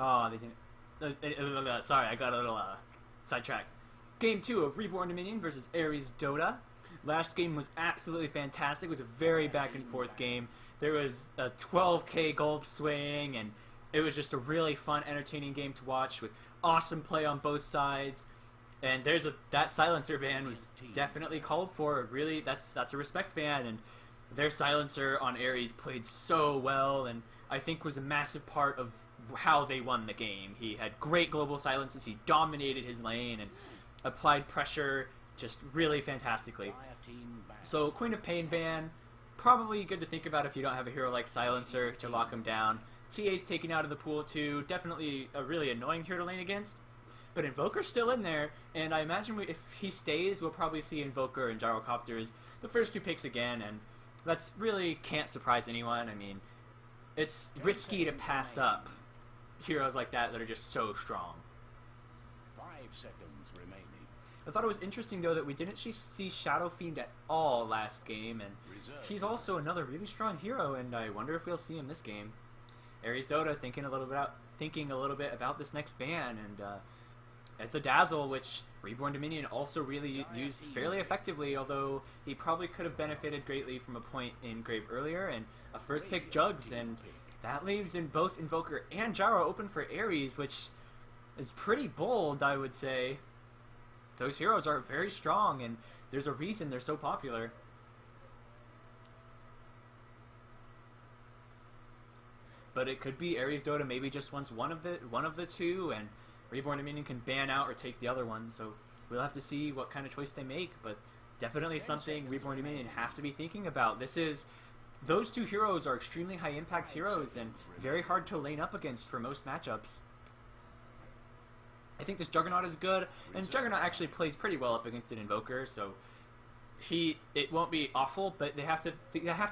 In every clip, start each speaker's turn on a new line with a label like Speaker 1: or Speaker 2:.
Speaker 1: Oh, they didn't. Sorry, I got a little sidetracked. Game 2 of Reborn Dominion versus Ares Dota. Last game was absolutely fantastic. It was a very back and forth game. There was a 12k gold swing, and it was just a really fun, entertaining game to watch with awesome play on both sides. And that silencer ban was definitely called for. Really, that's a respect ban, and their silencer on Ares played so well, and I think was a massive part of how they won the game. He had great global silences. He dominated his lane and applied pressure just really fantastically. So Queen of Pain ban, probably good to think about if you don't have a hero like Silencer to lock him down. TA's taken out of the pool too, definitely a really annoying hero to lane against. But Invoker's still in there, and I imagine if he stays, we'll probably see Invoker and Gyrocopter as the first two picks again, and that's really can't surprise anyone. I mean, it's risky to pass up heroes like that are just so strong.
Speaker 2: 5 seconds remaining.
Speaker 1: I thought it was interesting, though, that we didn't see Shadow Fiend at all last game, and he's also another really strong hero, and I wonder if we'll see him this game. Ares Dota thinking a little bit about this next ban, and it's a Dazzle, which Reborn Dominion also really used fairly effectively, although he probably could have benefited greatly from a point in Grave earlier, and a first pick Jugs, and that leaves in both Invoker and Gyro open for Ares, which is pretty bold, I would say. Those heroes are very strong, and there's a reason they're so popular. But it could be Ares Dota maybe just wants one of the two, and Reborn Dominion can ban out or take the other one. So we'll have to see what kind of choice they make, but definitely something Reborn Dominion have to be thinking about. Those two heroes are extremely high impact heroes and very hard to lane up against for most matchups. I think this Juggernaut is good, and Juggernaut actually plays pretty well up against an Invoker, so it won't be awful, but they have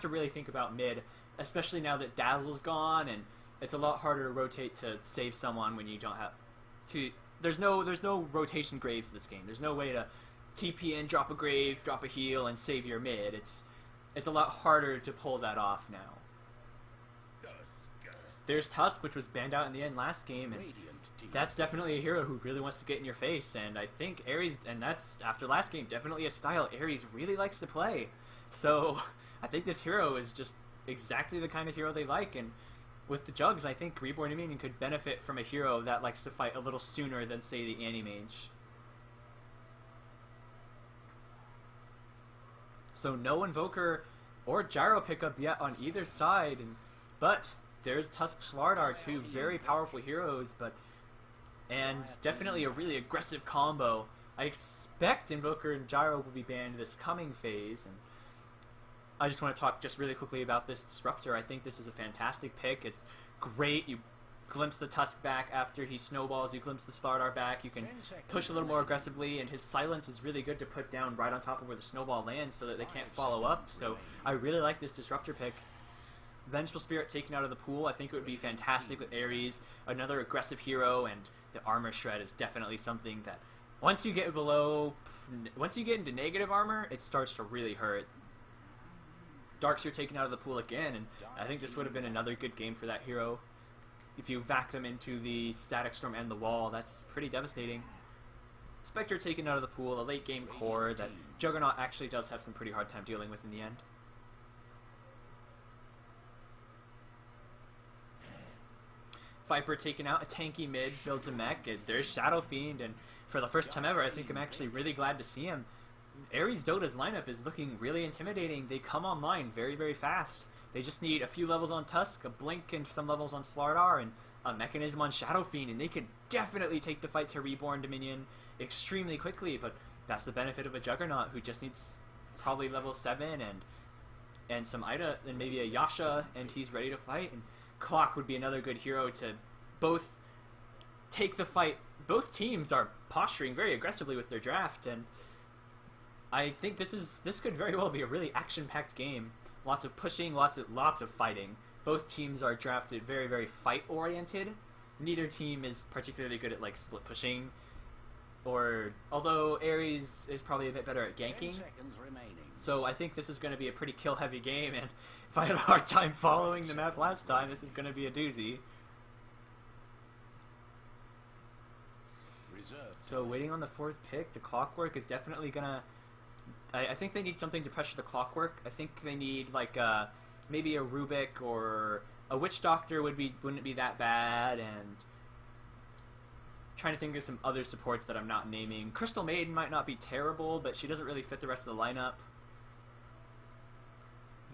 Speaker 1: to really think about mid, especially now that Dazzle's gone, and it's a lot harder to rotate to save someone when you don't have to. There's no rotation graves this game. There's no way to TP in, drop a grave, drop a heal, and save your mid. It's a lot harder to pull that off now. There's Tusk, which was banned out in the end last game, and that's definitely a hero who really wants to get in your face, and I think Ares, and that's, after last game, definitely a style Ares really likes to play. So I think this hero is just exactly the kind of hero they like, and with the Jugs, I think Reborn Dominion could benefit from a hero that likes to fight a little sooner than, say, the Anti-Mage. So no Invoker or Gyro pickup yet on either side, but there's Tusk Slardar, two very powerful heroes, and definitely a really aggressive combo. I expect Invoker and Gyro will be banned this coming phase, and I just want to talk just really quickly about this Disruptor. I think this is a fantastic pick. It's great. You glimpse the Tusk back after he snowballs. You glimpse the Slardar back. You can push a little more aggressively, and his silence is really good to put down right on top of where the snowball lands so that they can't follow up. So I really like this Disruptor pick. Vengeful Spirit taken out of the pool, I think it would be fantastic with Ares, another aggressive hero, and the Armor Shred is definitely something that once you get into negative armor, it starts to really hurt. Darkseer taken out of the pool again, and I think this would have been another good game for that hero. If you vac them into the Static Storm and the wall, that's pretty devastating. Spectre taken out of the pool, a late game core that Juggernaut actually does have some pretty hard time dealing with in the end. Viper taken out, a tanky mid, builds a mech, and there's Shadow Fiend, and for the first time ever, I think I'm actually really glad to see him. Ares Dota's lineup is looking really intimidating. They come online very, very fast. They just need a few levels on Tusk, a blink and some levels on Slardar, and a mechanism on Shadow Fiend, and they could definitely take the fight to Reborn Dominion extremely quickly, but that's the benefit of a Juggernaut who just needs probably level 7 and some Ida and maybe a Yasha, and he's ready to fight. And Clock would be another good hero to both take the fight. Both teams are posturing very aggressively with their draft, and I think this could very well be a really action-packed game. Lots of pushing, lots of fighting. Both teams are drafted very, very fight-oriented. Neither team is particularly good at like split pushing, although Ares is probably a bit better at ganking. So I think this is going to be a pretty kill-heavy game, and if I had a hard time following the map last time, this is going to be a doozy.
Speaker 2: Reserve.
Speaker 1: So waiting on the 4th pick, the Clockwork is definitely gonna. I think they need something to pressure the Clockwork. I think they need like maybe a Rubik or a Witch Doctor wouldn't be that bad. And trying to think of some other supports that I'm not naming. Crystal Maiden might not be terrible, but she doesn't really fit the rest of the lineup.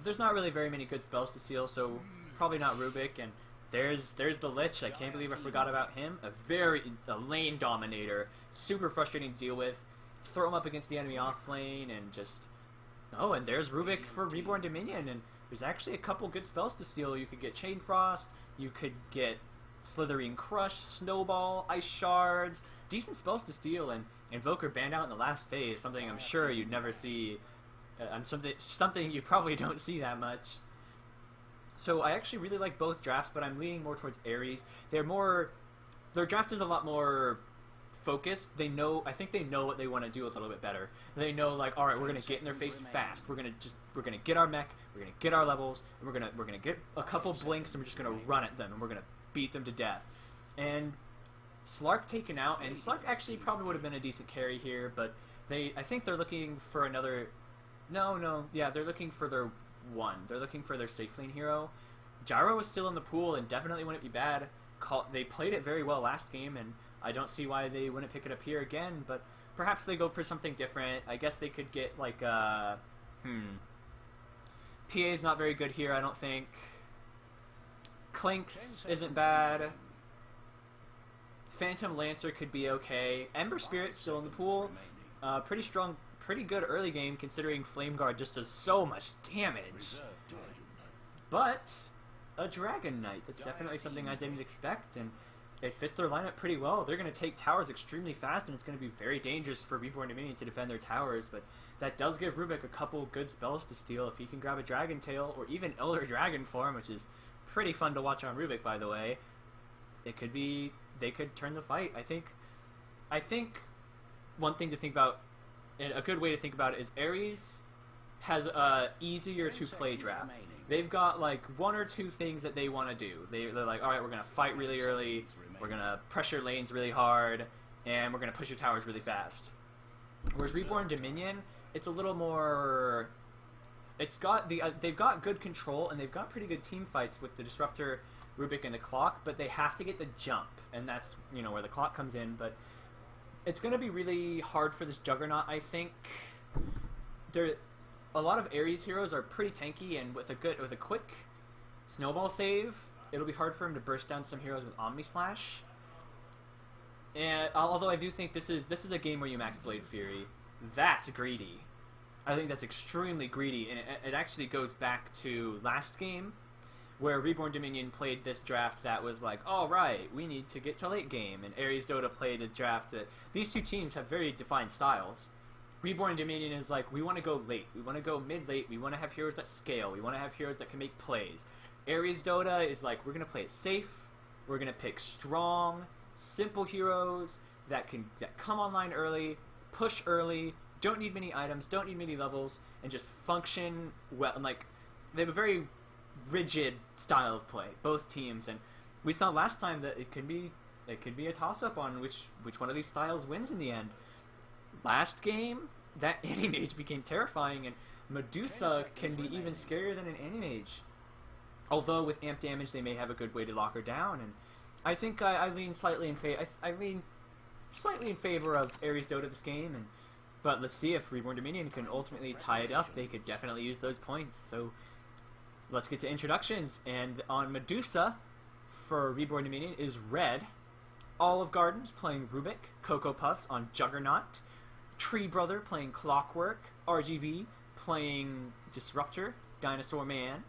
Speaker 1: There's not really very many good spells to steal, so probably not Rubik. And there's the Lich. I can't believe I forgot about him. A lane dominator, super frustrating to deal with. Throw him up against the enemy off lane and just... Oh, and there's Rubik for Reborn Dominion, and there's actually a couple good spells to steal. You could get Chain Frost, you could get Slithering Crush, Snowball, Ice Shards, decent spells to steal, and Invoker banned out in the last phase, something I'm sure you'd never see, something you probably don't see that much. So I actually really like both drafts, but I'm leaning more towards Ares. Their draft is a lot more focused. I think they know what they want to do a little bit better. They know, like, all right, we're gonna get in their face fast. We're gonna get our mech. We're gonna get our levels. And we're gonna get a couple blinks, and we're just gonna run at them, and we're gonna beat them to death. And Slark taken out, and Slark actually probably would have been a decent carry here, but I think they're looking for another. Yeah, they're looking for their one. They're looking for their safe lane hero. Gyro was still in the pool, and definitely wouldn't be bad. They played it very well last game, and I don't see why they wouldn't pick it up here again, but perhaps they go for something different. I guess they could get, like, PA's not very good here, I don't think. Clinks isn't bad. Phantom Lancer could be okay. Ember Spirit's still in the pool. Pretty strong, pretty good early game, considering Flame Guard just does so much damage. But a Dragon Knight, that's definitely something I didn't expect, and it fits their lineup pretty well. They're going to take towers extremely fast, and it's going to be very dangerous for Reborn Dominion to defend their towers, but that does give Rubik a couple good spells to steal if he can grab a Dragon Tail, or even Elder Dragon form, which is pretty fun to watch on Rubik, by the way. They could turn the fight. I think one thing to think about, and a good way to think about it, is Ares has a easier to play draft. They've got like one or two things that they want to do. They're like, all right, we're going to fight really early, we're going to pressure lanes really hard, and we're going to push your towers really fast. Whereas Reborn Dominion, it's a little more... they've got good control, and they've got pretty good team fights with the Disruptor, Rubik, and the Clock, but they have to get the jump, and that's, where the Clock comes in. But it's going to be really hard for this Juggernaut, I think. A lot of Ares heroes are pretty tanky, and with a quick snowball save, it'll be hard for him to burst down some heroes with Omni Slash. And although I do think this is a game where you max Blade Fury, that's greedy. I think that's extremely greedy, and it actually goes back to last game, where Reborn Dominion played this draft that was like, all right, we need to get to late game, and Ares Dota played a draft that these two teams have very defined styles. Reborn Dominion is like, we want to go late, we want to go mid-late, we want to have heroes that scale, we want to have heroes that can make plays. Ares Dota is like, we're going to play it safe, we're going to pick strong, simple heroes that come online early, push early, don't need many items, don't need many levels, and just function well. And like, they have a very rigid style of play, both teams, and we saw last time that it could be a toss-up on which one of these styles wins in the end. Last game, that Anti-Mage became terrifying, and Medusa can be even scarier than an Anti-Mage. Although with amp damage, they may have a good way to lock her down, and I think I lean slightly in favor. I lean slightly in favor of Ares Dota this game, but let's see if Reborn Dominion can ultimately tie it up. They could definitely use those points. So let's get to introductions. And on Medusa for Reborn Dominion is Red, Olive Gardens playing Rubik, Cocoa Puffs on Juggernaut, Tree Brother playing Clockwork, RGB playing Disruptor, Dinosaur Man,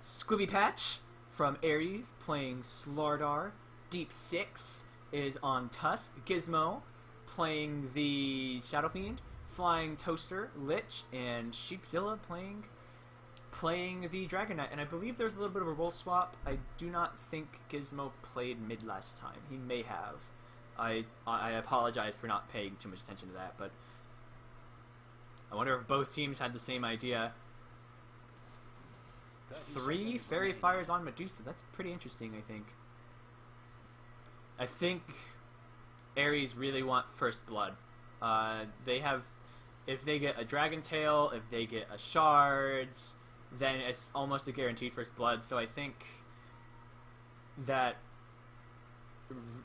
Speaker 1: Squibby Patch from Ares playing Slardar, Deep Six is on Tusk, Gizmo playing the Shadow Fiend, Flying Toaster, Lich, and Sheepzilla playing the Dragon Knight. And I believe there's a little bit of a role swap. I do not think Gizmo played mid last time. He may have. I apologize for not paying too much attention to that, but I wonder if both teams had the same idea. 3 Fairy Fires on Medusa. That's pretty interesting, I think. I think Ares really want first blood. They have, if they get a Dragon Tail, if they get a Shards, then it's almost a guaranteed first blood. So I think that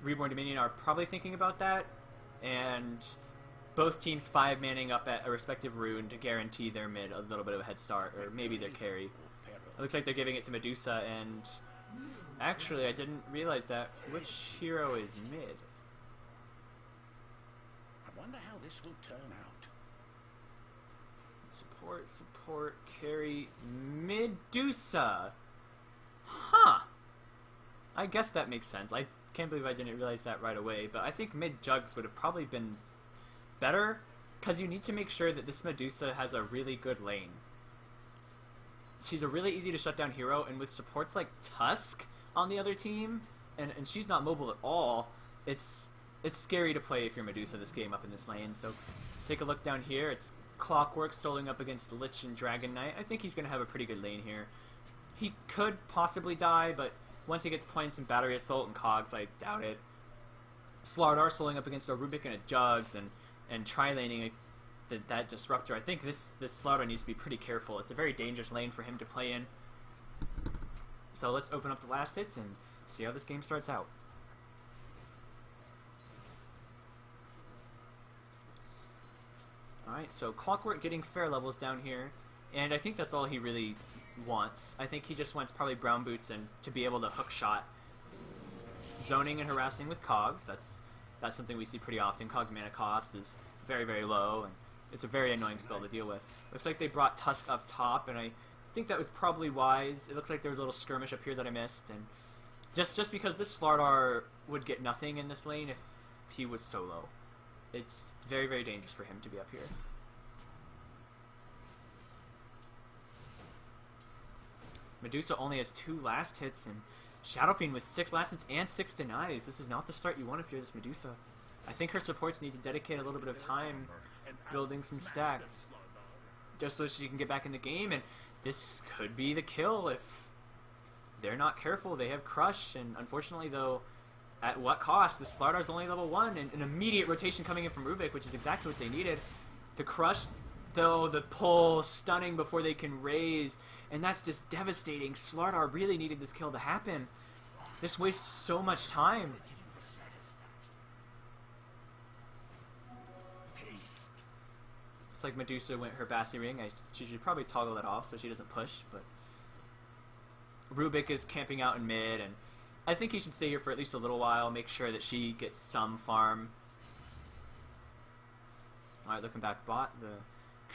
Speaker 1: Reborn Dominion are probably thinking about that, and both teams 5-manning up at a respective rune to guarantee their mid a little bit of a head start, or maybe their carry. It looks like they're giving it to Medusa, and actually I didn't realize that. Which hero is mid?
Speaker 2: I wonder how this will turn out.
Speaker 1: Support, carry, Medusa. Huh. I guess that makes sense. I can't believe I didn't realize that right away, but I think mid Jugs would have probably been better, because you need to make sure that this Medusa has a really good lane. She's a really easy to shut down hero, and with supports like Tusk on the other team, and she's not mobile at all, it's scary to play if you're Medusa this game up in this lane. So let's take a look down here. It's Clockwork soloing up against Lich and Dragon Knight. I think he's going to have a pretty good lane here. He could possibly die, but once he gets playing some Battery Assault and Cogs, I doubt it. Slardar soloing up against a Rubik and a Jugs, and tri-laning that Disruptor. I think this Slardar needs to be pretty careful. It's a very dangerous lane for him to play in. So let's open up the last hits and see how this game starts out. Alright, so Clockwork getting fair levels down here, and I think that's all he really wants. I think he just wants probably Brown Boots and to be able to hook shot. Zoning and harassing with Cogs, that's something we see pretty often. Cogs mana cost is very, very low, and it's a very annoying spell to deal with. Looks like they brought Tusk up top, and I think that was probably wise. It looks like there was a little skirmish up here that I missed, and just because this Slardar would get nothing in this lane if he was solo. It's very, very dangerous for him to be up here. Medusa only has 2 last hits, and Shadow Fiend with 6 last hits and 6 denies. This is not the start you want if you're this Medusa. I think her supports need to dedicate a little bit of time building some stacks, just so she can get back in the game, and this could be the kill if they're not careful. They have Crush, and unfortunately, though, at what cost? The Slardar's only level 1, and an immediate rotation coming in from Rubik, which is exactly what they needed. The Crush, though, the pull, stunning before they can raise, and that's just devastating. Slardar really needed this kill to happen. This wastes so much time. It's like Medusa went her Bassi Ring. She should probably toggle that off so she doesn't push, but Rubik is camping out in mid, and I think he should stay here for at least a little while, make sure that she gets some farm. Alright, looking back bot, the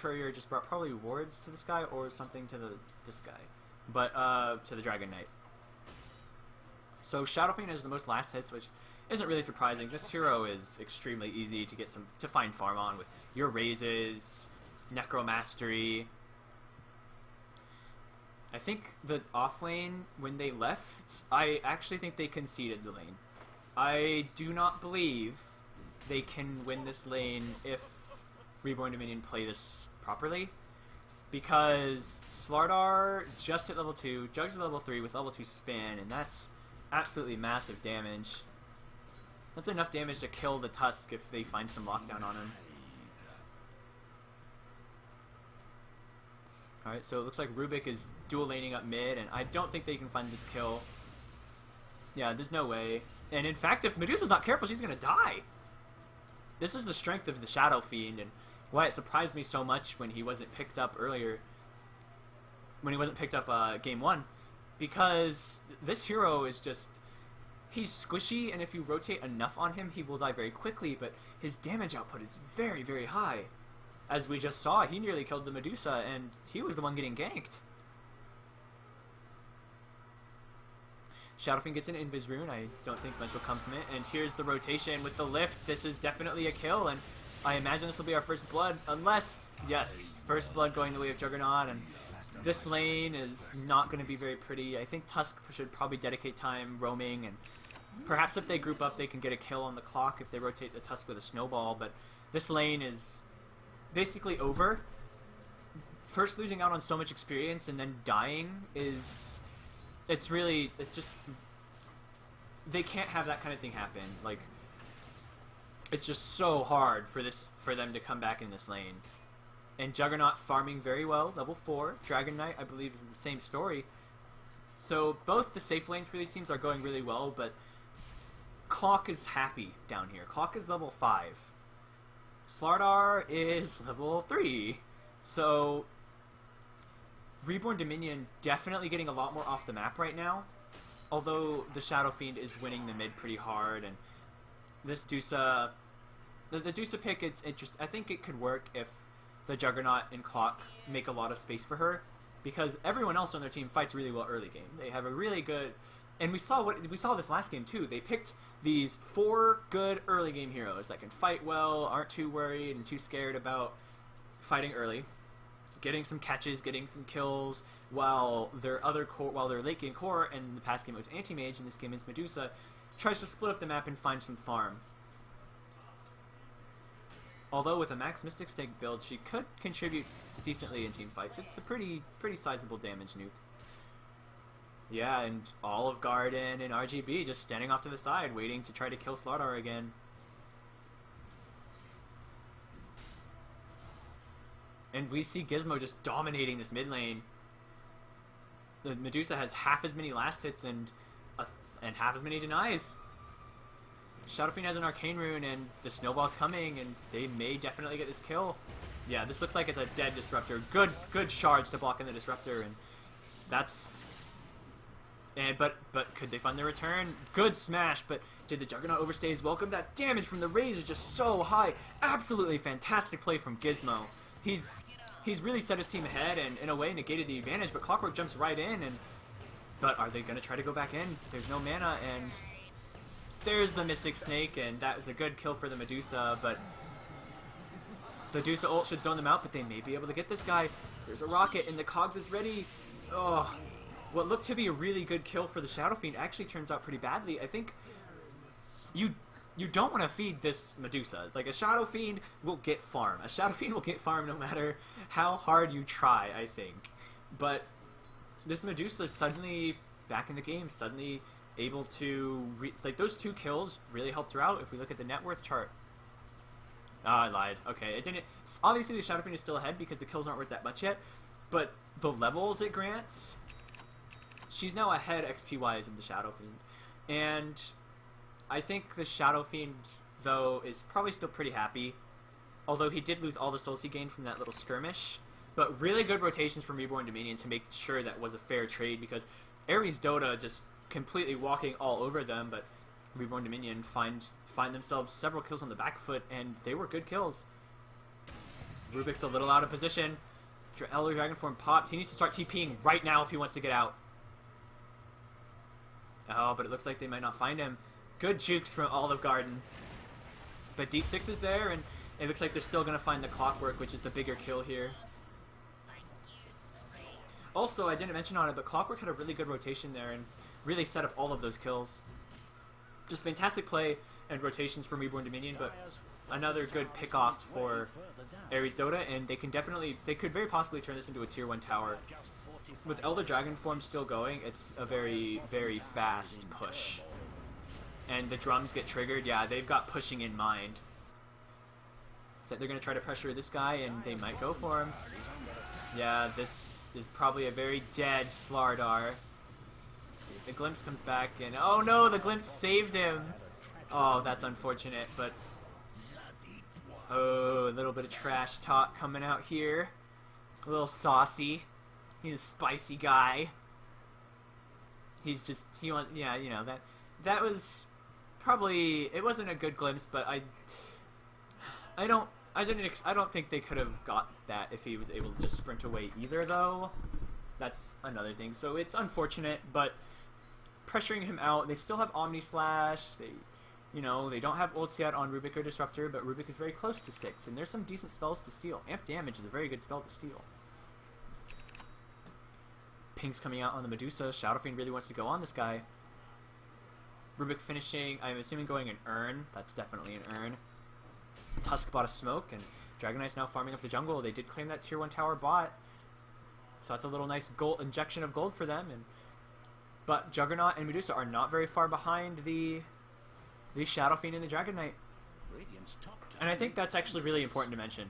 Speaker 1: Courier just brought probably wards to this guy or something to this guy. But, to the Dragon Knight. So Shadow Fiend has the most last hits, which isn't really surprising. This hero is extremely easy to find farm on with your raises, Necromastery. I think the off lane, when they left, I actually think they conceded the lane. I do not believe they can win this lane if Reborn Dominion play this properly, because Slardar just hit level 2, Jugs at level 3 with level 2 spin, and that's absolutely massive damage. That's enough damage to kill the Tusk if they find some lockdown on him. Alright, so it looks like Rubik is dual laning up mid, and I don't think they can find this kill. Yeah, there's no way. And in fact, if Medusa's not careful, she's gonna die. This is the strength of the Shadow Fiend, and why it surprised me so much when he wasn't picked up earlier. When he wasn't picked up game 1. Because this hero is just... he's squishy, and if you rotate enough on him, he will die very quickly, but his damage output is very, very high. As we just saw, he nearly killed the Medusa, and he was the one getting ganked. Shadow Fiend gets an Invis rune. I don't think much will come from it. And here's the rotation with the lift. This is definitely a kill, and I imagine this will be our first blood, unless, yes, first blood going the way of Juggernaut, and this lane is not going to be very pretty. I think Tusk should probably dedicate time roaming, and perhaps if they group up, they can get a kill on the clock if they rotate the Tusk with a snowball, but this lane is basically over. First losing out on so much experience and then dying is... it's just... they can't have that kind of thing happen. Like, it's just so hard for them to come back in this lane. And Juggernaut farming very well, level 4. Dragon Knight, I believe, is the same story. So both the safe lanes for these teams are going really well, but Clock is happy down here. Clock is level 5. Slardar is level 3. So Reborn Dominion definitely getting a lot more off the map right now. Although the Shadow Fiend is winning the mid pretty hard, and this Dusa, the Dusa pick, I think it could work if the Juggernaut and Clock make a lot of space for her, because everyone else on their team fights really well early game. They have a really good, and we saw this last game too. They picked these 4 good early game heroes that can fight well, aren't too worried and too scared about fighting early, getting some catches, getting some kills, while their late game core, and in the past game it was Anti-Mage, and this game it's Medusa, tries to split up the map and find some farm. Although with a max Mystic Stake build, she could contribute decently in team fights. It's a pretty sizable damage nuke. Yeah, and Olive Garden and RGB just standing off to the side, waiting to try to kill Slardar again. And we see Gizmo just dominating this mid lane. The Medusa has half as many last hits and half as many denies. Shadow Fiend has an Arcane Rune, and the Snowball's coming, and they may definitely get this kill. Yeah, this looks like it's a dead Disruptor. Good shards to block in the Disruptor, and that's... But could they find the return? Good smash, but did the Juggernaut overstay his welcome? That damage from the raise is just so high. Absolutely fantastic play from Gizmo. He's really set his team ahead and in a way negated the advantage, but Clockwork jumps right in, but are they going to try to go back in? There's no mana, and there's the Mystic Snake, and that was a good kill for the Medusa, but the Medusa ult should zone them out, but they may be able to get this guy. There's a rocket, and the Cogs is ready. Oh, what looked to be a really good kill for the Shadow Fiend actually turns out pretty badly. I think you don't want to feed this Medusa. Like, a Shadow Fiend will get farm. A Shadow Fiend will get farm no matter how hard you try, I think. But this Medusa is suddenly back in the game, suddenly able to... like, those 2 kills really helped her out if we look at the net worth chart. Ah, I lied. Okay, it didn't... Obviously, the Shadow Fiend is still ahead because the kills aren't worth that much yet, but the levels it grants... She's now ahead XP-wise of the Shadow Fiend. And I think the Shadow Fiend, though, is probably still pretty happy. Although he did lose all the souls he gained from that little skirmish. But really good rotations from Reborn Dominion to make sure that was a fair trade, because Ares Dota just completely walking all over them, but Reborn Dominion find themselves several kills on the back foot, and they were good kills. Rubik's a little out of position. Elder Dragon Form popped. He needs to start TPing right now if he wants to get out. Oh, but it looks like they might not find him. Good jukes from Olive Garden. But Deep Six is there, and it looks like they're still going to find the Clockwork, which is the bigger kill here. Also, I didn't mention on it, but Clockwork had a really good rotation there and really set up all of those kills. Just fantastic play and rotations from Reborn Dominion, but another good pick-off for Ares Dota, and they could very possibly turn this into a tier 1 tower. With Elder Dragon Form still going, it's a very, very fast push. And the drums get triggered, yeah, they've got pushing in mind. So they're going to try to pressure this guy, and they might go for him. Yeah, this is probably a very dead Slardar. See if the Glimpse comes back, and oh no, the Glimpse saved him! Oh, that's unfortunate, but... oh, a little bit of trash talk coming out here. A little saucy. He's a spicy guy. He's just, yeah, you know, that was probably, it wasn't a good glimpse, but I don't think they could have got that if he was able to just sprint away either, though. That's another thing. So it's unfortunate, but pressuring him out, they still have Omni Slash, they don't have ults yet on Rubik or Disruptor, but Rubik is very close to 6, and there's some decent spells to steal. Amp Damage is a very good spell to steal. Ping's coming out on the Medusa. Shadow Fiend really wants to go on this guy. Rubik finishing, I'm assuming going an Urn. That's definitely an Urn. Tusk bought a smoke, and Dragon Knight's now farming up the jungle. They did claim that tier 1 tower bot. So that's a little nice gold injection of gold for them. But Juggernaut and Medusa are not very far behind the Shadow Fiend and the Dragon Knight.
Speaker 2: Radiant's top tower.
Speaker 1: And I think that's actually really important to mention.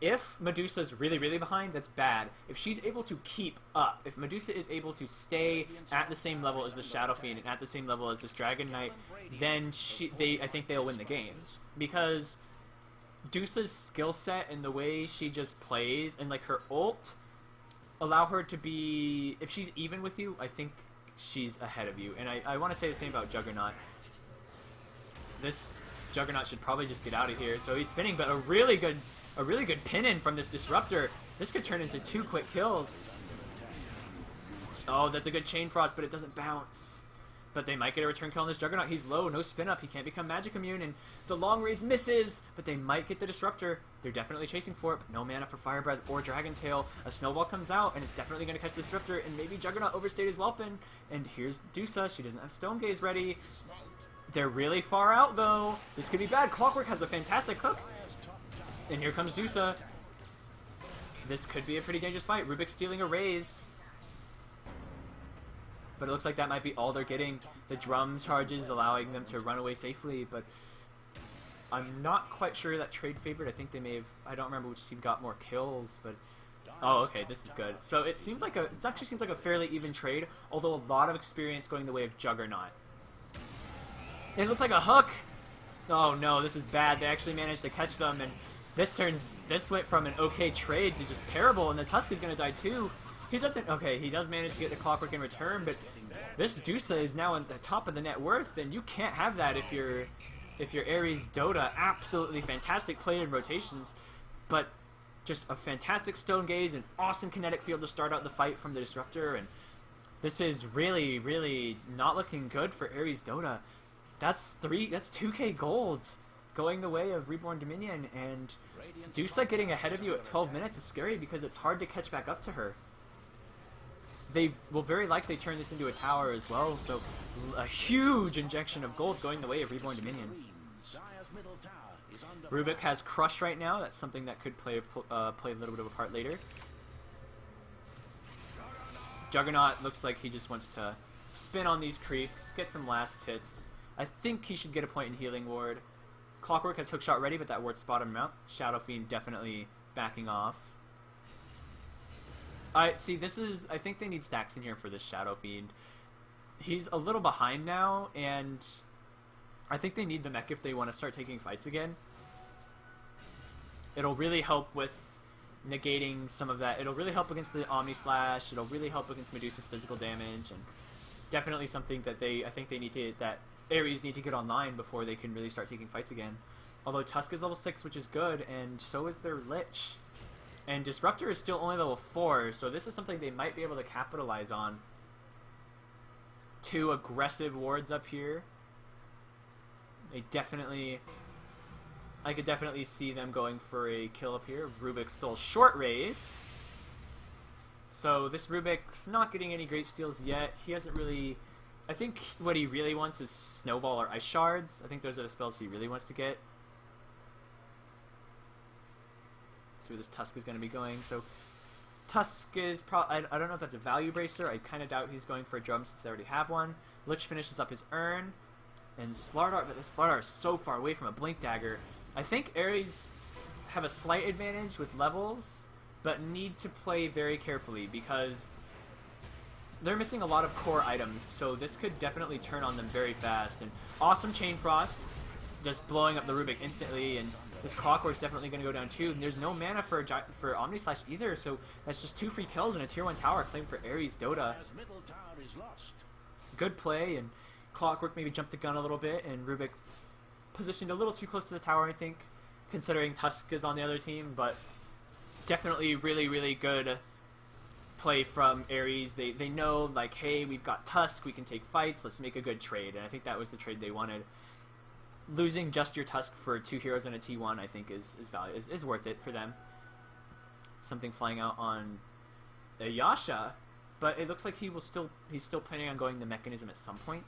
Speaker 1: If Medusa's really, really behind, that's bad. If she's able to keep up, if Medusa is able to stay at the same level as the Shadow Fiend and at the same level as this Dragon Knight, then I think they'll win the game. Because Medusa's skill set and the way she just plays and like her ult allow her to be, if she's even with you, I think she's ahead of you. And I want to say the same about Juggernaut. This Juggernaut should probably just get out of here. So he's spinning, but a really good pin in from this Disruptor. This could turn into 2 quick kills. Oh, that's a good Chain Frost, but it doesn't bounce. But they might get a return kill on this Juggernaut. He's low, no spin up. He can't become magic immune, and the long raise misses. But they might get the Disruptor. They're definitely chasing for it, but no mana for Fire Breath or Dragon Tail. A Snowball comes out, and it's definitely going to catch the Disruptor, and maybe Juggernaut overstayed his welcome. And here's Dusa. She doesn't have Stone Gaze ready. They're really far out, though. This could be bad. Clockwork has a fantastic hook. And here comes Dusa. This could be a pretty dangerous fight. Rubik stealing a raise. But it looks like that might be all they're getting. The drum charges allowing them to run away safely, but I'm not quite sure that trade favored. I think they may have, I don't remember which team got more kills, but oh, okay, this is good. So it actually seems like a fairly even trade, although a lot of experience going the way of Juggernaut. It looks like a hook. Oh no, this is bad. They actually managed to catch them, and this went from an okay trade to just terrible, and the Tusk is going to die too. He does manage to get the Clockwork in return, but this Dusa is now at the top of the net worth, and you can't have that if you're Ares Dota. Absolutely fantastic play in rotations, but just a fantastic Stone Gaze and awesome kinetic field to start out the fight from the Disruptor, and this is really, really not looking good for Ares Dota. That's 2k gold going the way of Reborn Dominion, and Dusa getting ahead of you at 12 minutes is scary because it's hard to catch back up to her. They will very likely turn this into a tower as well, so a huge injection of gold going the way of Reborn Dominion. Rubik has Crush right now. That's something that could play a little bit of a part later. Juggernaut looks like he just wants to spin on these creeps, get some last hits. I think he should get a point in Healing Ward. Clockwork has Hookshot ready, but that ward spotted him out. Shadow Fiend definitely backing off. I think they need stacks in here for this Shadow Fiend. He's a little behind now, and I think they need the mech if they want to start taking fights again. It'll really help with negating some of that. It'll really help against the Omni Slash. It'll really help against Medusa's physical damage, and definitely something that that Ares need to get online before they can really start taking fights again. Although Tusk is level 6, which is good, and so is their Lich. And Disruptor is still only level 4, so this is something they might be able to capitalize on. 2 aggressive wards up here. I could definitely see them going for a kill up here. Rubik stole short raise. So this Rubik's not getting any great steals yet. He hasn't really... I think what he really wants is Snowball or Ice Shards. I think those are the spells he really wants to get. See where this Tusk is going to be going. So Tusk is I don't know if that's a value bracer. I kind of doubt he's going for a drum since they already have one. Lich finishes up his urn. And Slardar, but this Slardar is so far away from a Blink Dagger. I think Ares have a slight advantage with levels, but need to play very carefully because they're missing a lot of core items, so this could definitely turn on them very fast. And awesome Chain Frost, just blowing up the Rubik instantly, and this Clockwork's definitely going to go down too. And there's no mana for Omni Slash either, so that's just 2 free kills and a tier 1 tower claimed for Ares Dota. Good play, and Clockwork maybe jumped the gun a little bit, and Rubik positioned a little too close to the tower, I think, considering Tusk is on the other team, but definitely really, really good play from Ares. They know, like, hey, we've got Tusk, we can take fights, let's make a good trade, and I think that was the trade they wanted. Losing just your Tusk for 2 heroes and a T1, I think, is worth it for them. Something flying out on a Yasha, but it looks like he's still planning on going the Mechanism at some point.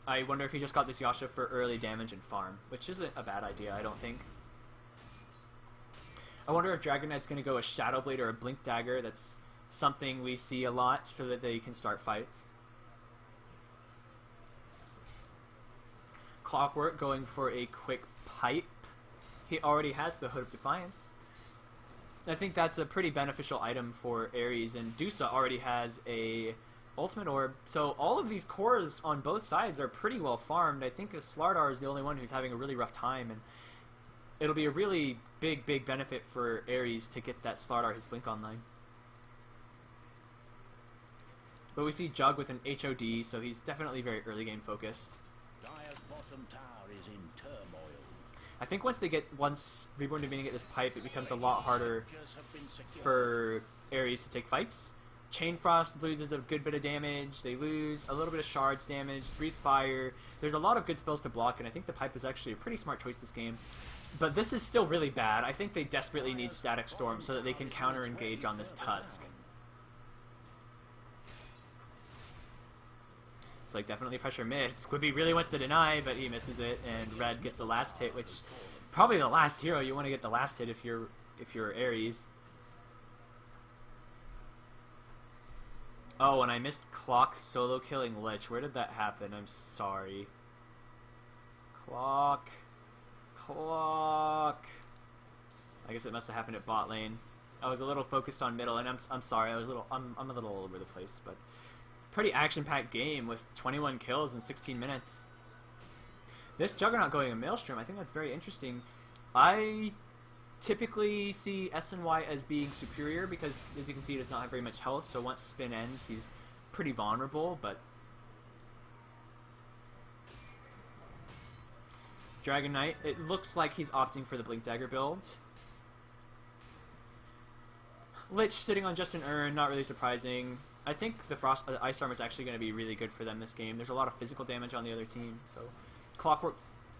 Speaker 1: I wonder if he just got this Yasha for early damage and farm, which isn't a bad idea, I don't think. I wonder if Dragon Knight's going to go a Shadow Blade or a Blink Dagger. That's something we see a lot so that they can start fights. Clockwork going for a quick pipe, he already has the Hood of Defiance. I think that's a pretty beneficial item for Ares, and Dusa already has a Ultimate Orb, so all of these cores on both sides are pretty well farmed. I think Slardar is the only one who's having a really rough time, and it'll be a really big benefit for Ares to get that Slardar his Blink online. But we see Jug with an HOD, so he's definitely very early game focused.
Speaker 2: Dire's bottom tower is in turmoil.
Speaker 1: I think once Reborn Dominion get this pipe, it becomes a lot harder for Ares to take fights. Chain Frost loses a good bit of damage. They lose a little bit of shards damage. Breathe Fire. There's a lot of good spells to block, and I think the pipe is actually a pretty smart choice this game. But this is still really bad. I think they desperately need Static Storm so that they can counter-engage on this Tusk. It's like definitely pressure mid. Squibby really wants to deny, but he misses it, and Red gets the last hit, which probably the last hero. You want to get the last hit if you're Ares. Oh, and I missed Clock solo killing Lich. Where did that happen? I'm sorry. Clock. I guess it must have happened at bot lane. I was a little focused on middle, and I'm sorry. I'm a little all over the place, but pretty action-packed game with 21 kills in 16 minutes. This Juggernaut going a Maelstrom, I think that's very interesting. I typically see SNY as being superior because, as you can see, he does not have very much health, so once spin ends, he's pretty vulnerable, but Dragon Knight, it looks like he's opting for the Blink Dagger build. Lich sitting on just an urn, not really surprising. I think the Ice Armor is actually going to be really good for them this game. There's a lot of physical damage on the other team, so Clockwork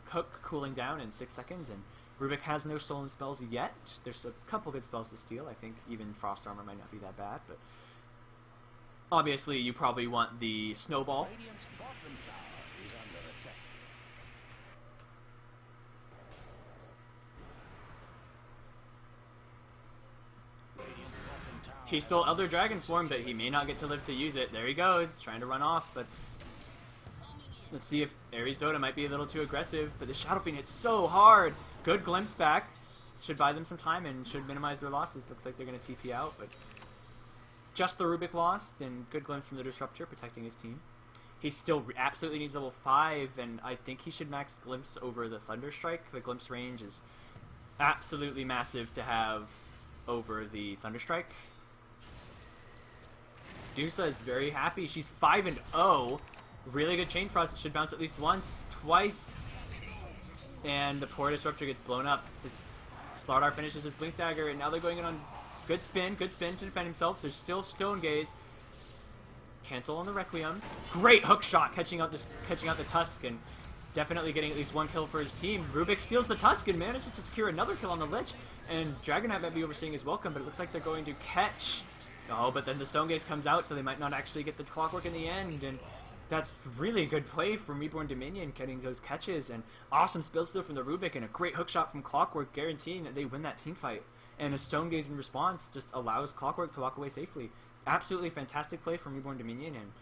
Speaker 1: Hook cooling down in 6 seconds, and Rubik has no stolen spells yet. There's a couple good spells to steal. I think even Frost Armor might not be that bad, but obviously you probably want the Snowball.
Speaker 2: Radiant's bottom tower is under attack. Radiant's bottom tower.
Speaker 1: He stole Elder Dragon form, but he may not get to live to use it. There he goes, trying to run off, but let's see if Ares Dota might be a little too aggressive, but the Shadow Fiend hits so hard. Good glimpse back. Should buy them some time and should minimize their losses. Looks like they're going to TP out, but just the Rubik lost, and good glimpse from the Disruptor protecting his team. He still absolutely needs level 5, and I think he should max Glimpse over the Thunderstrike. The Glimpse range is absolutely massive to have over the Thunderstrike. Dusa is very happy. She's 5-0. Really good Chain Frost. It should bounce at least once, twice. And the poor Disruptor gets blown up. His Slardar finishes his Blink Dagger, and now they're going in on good spin to defend himself. There's still Stone Gaze. Cancel on the Requiem. Great hook shot catching out the Tusk, and definitely getting at least one kill for his team. Rubik steals the Tusk and manages to secure another kill on the Lich. And Dragonite might be overseeing his welcome, but it looks like they're going to catch. Oh, but then the Stone Gaze comes out, so they might not actually get the Clockwork in the end. And that's really good play from Reborn Dominion, getting those catches, and awesome spell steal from the Rubik, and a great hookshot from Clockwork, guaranteeing that they win that team fight. And a Stone Gaze in response just allows Clockwork to walk away safely. Absolutely fantastic play from Reborn Dominion, and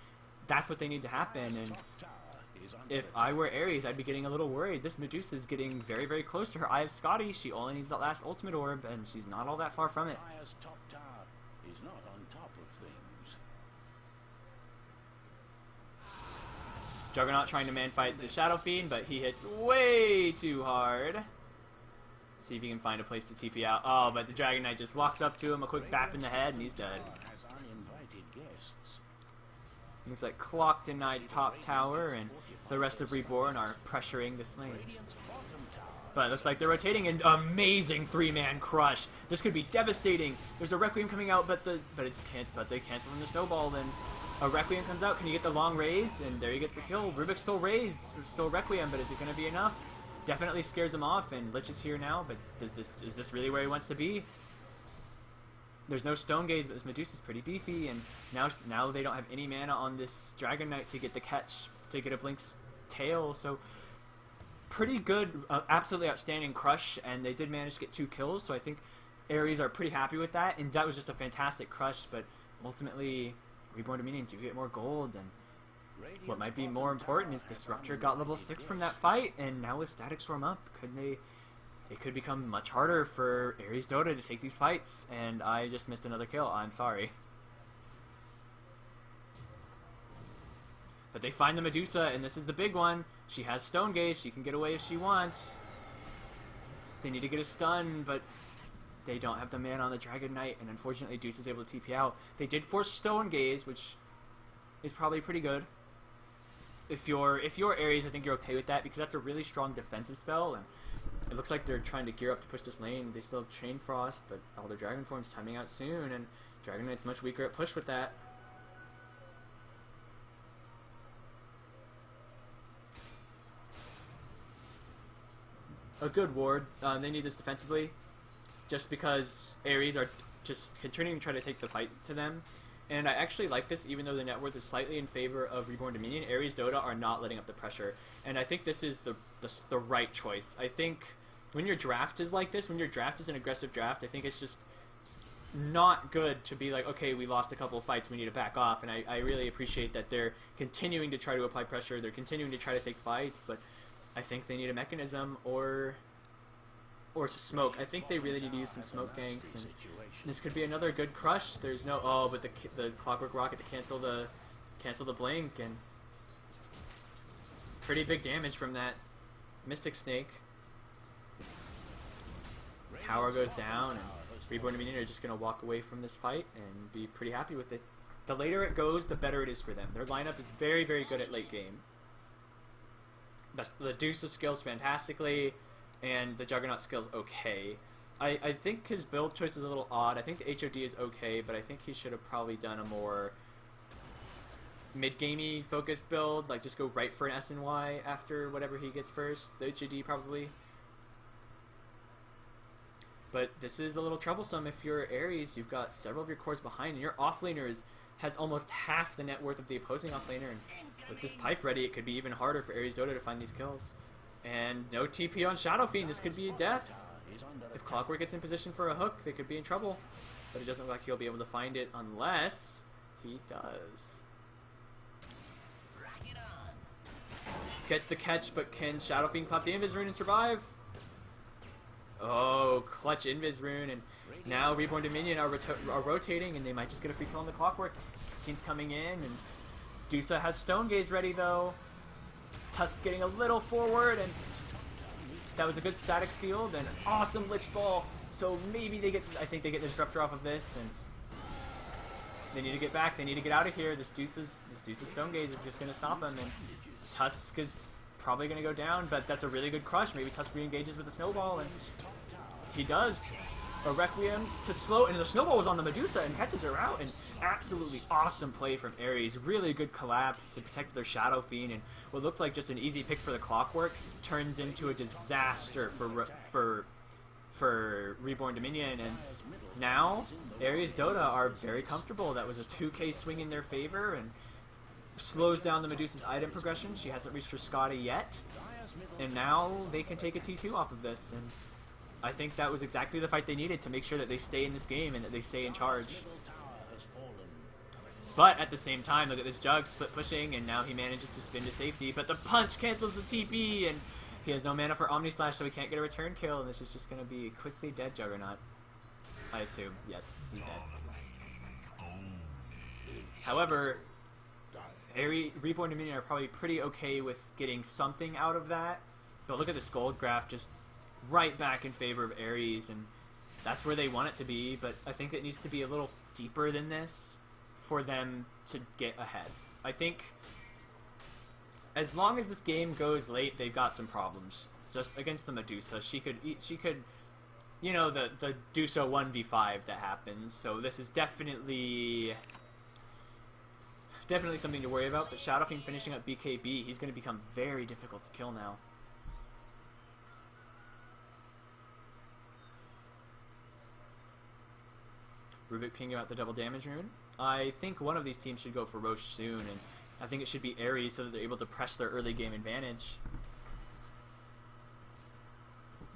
Speaker 1: that's what they need to happen. And if I were Ares, I'd be getting a little worried. This Medusa is getting very, very close to her Eye of Scotty. She only needs that last Ultimate Orb, and she's not all that far from it.
Speaker 2: Dire's top tower is not on top of things.
Speaker 1: Juggernaut trying to man-fight the Shadow Fiend, but he hits way too hard. See if he can find a place to TP out. Oh, but the Dragon Knight just walks up to him, a quick bap in the head, and he's dead.
Speaker 2: Has uninvited guests.
Speaker 1: Looks like Clock denied top tower, and the rest of Reborn are pressuring this lane.
Speaker 2: Radiant's bottom tower.
Speaker 1: But it looks like they're rotating an amazing 3-man crush. This could be devastating. There's a Requiem coming out, but they cancel from the Snowball, and a Requiem comes out. Can you get the long raise? And there he gets the kill. Rubik stole Requiem, but is it going to be enough? Definitely scares him off, and Lich is here now, but is this really where he wants to be? There's no Stone Gaze, but this Medusa's pretty beefy, and now they don't have any mana on this Dragon Knight to get the catch, to get a Blink's tail, so pretty good, absolutely outstanding crush, and they did manage to get 2 kills, so I think Ares are pretty happy with that, and that was just a fantastic crush, but ultimately Reborn Dominion do get more gold, and what might be more important is Disruptor got level 6 from that fight, and now with Static Storm up, it could become much harder for Ares Dota to take these fights, and I just missed another kill. I'm sorry. But they find the Medusa, and this is the big one. She has Stone Gaze. She can get away if she wants. They need to get a stun, but they don't have the man on the Dragon Knight, and unfortunately Deuce is able to TP out. They did force Stone Gaze, which is probably pretty good. If you're Ares, I think you're okay with that, because that's a really strong defensive spell, and it looks like they're trying to gear up to push this lane. They still have Chain Frost, but all their Dragon Forms timing out soon, and Dragon Knight's much weaker at push with that. A good ward. They need this defensively, just because Ares are just continuing to try to take the fight to them. And I actually like this, even though the net worth is slightly in favor of Reborn Dominion. Ares Dota are not letting up the pressure, and I think this is the right choice. I think when your draft is like this, when your draft is an aggressive draft, I think it's just not good to be like, okay, we lost a couple of fights, we need to back off. And I really appreciate that they're continuing to try to apply pressure, they're continuing to try to take fights, but I think they need a mechanism or smoke. I think they really need to use some smoke ganks, and this could be another good crush. There's no but the Clockwork Rocket to cancel the blink, and pretty big damage from that Mystic Snake. Tower goes down, and Reborn Dominion are just gonna walk away from this fight and be pretty happy with it. The later it goes, the better it is for them. Their lineup is very, very good at late game. The Deuce's skills fantastically, and the Juggernaut skills okay. I think his build choice is a little odd. I think the HOD is okay, but I think he should have probably done a more mid-gamey focused build, like just go right for an SNY after whatever he gets first. The HOD probably. But this is a little troublesome if you're Ares. You've got several of your cores behind, and your offlaner has almost half the net worth of the opposing offlaner, and with this pipe ready, it could be even harder for Ares Dota to find these kills. And no TP on Shadow Fiend. This could be a death. If Clockwork gets in position for a hook, they could be in trouble. But it doesn't look like he'll be able to find it unless he does. Gets the catch, but can Shadow Fiend pop the Invis Rune and survive? Oh, clutch Invis Rune, and now Reborn Dominion are rotating, and they might just get a free kill on the Clockwork. This team's coming in, and Dusa has Stone Gaze ready, though. Tusk getting a little forward, and that was a good static field, and awesome Lich Ball. So maybe I think they get the Disruptor off of this, and they need to get back. They need to get out of here. This Deuce's Stone Gaze is just going to stop him, and Tusk is probably going to go down, but that's a really good crush. Maybe Tusk re-engages with a Snowball, and he does. A Requiem to slow, and the Snowball was on the Medusa and catches her out, and absolutely awesome play from Ares. Really good collapse to protect their Shadow Fiend, and what looked like just an easy pick for the Clockwork turns into a disaster for Reborn Dominion, and now Ares Dota are very comfortable. That was a 2k swing in their favor, and slows down the Medusa's item progression. She hasn't reached her Scotty yet, and now they can take a T2 off of this, and I think that was exactly the fight they needed to make sure that they stay in this game and that they stay in charge. But at the same time, look at this Jug split pushing, and now he manages to spin to safety, but the punch cancels the TP, and he has no mana for Omni Slash, so he can't get a return kill, and this is just going to be a quickly dead Juggernaut. I assume. Yes, he's dead. However, Reborn Dominion are probably pretty okay with getting something out of that, but look at this gold graph just right back in favor of Ares, and that's where they want it to be, but I think it needs to be a little deeper than this for them to get ahead. I think as long as this game goes late, they've got some problems. Just against the Medusa, she could, you know, the Dusa 1v5 that happens, so this is definitely something to worry about, but Shadow Fiend finishing up BKB, he's going to become very difficult to kill now. Rubik pinging out the double damage rune. I think one of these teams should go for Roche soon, and I think it should be Ares so that they're able to press their early game advantage.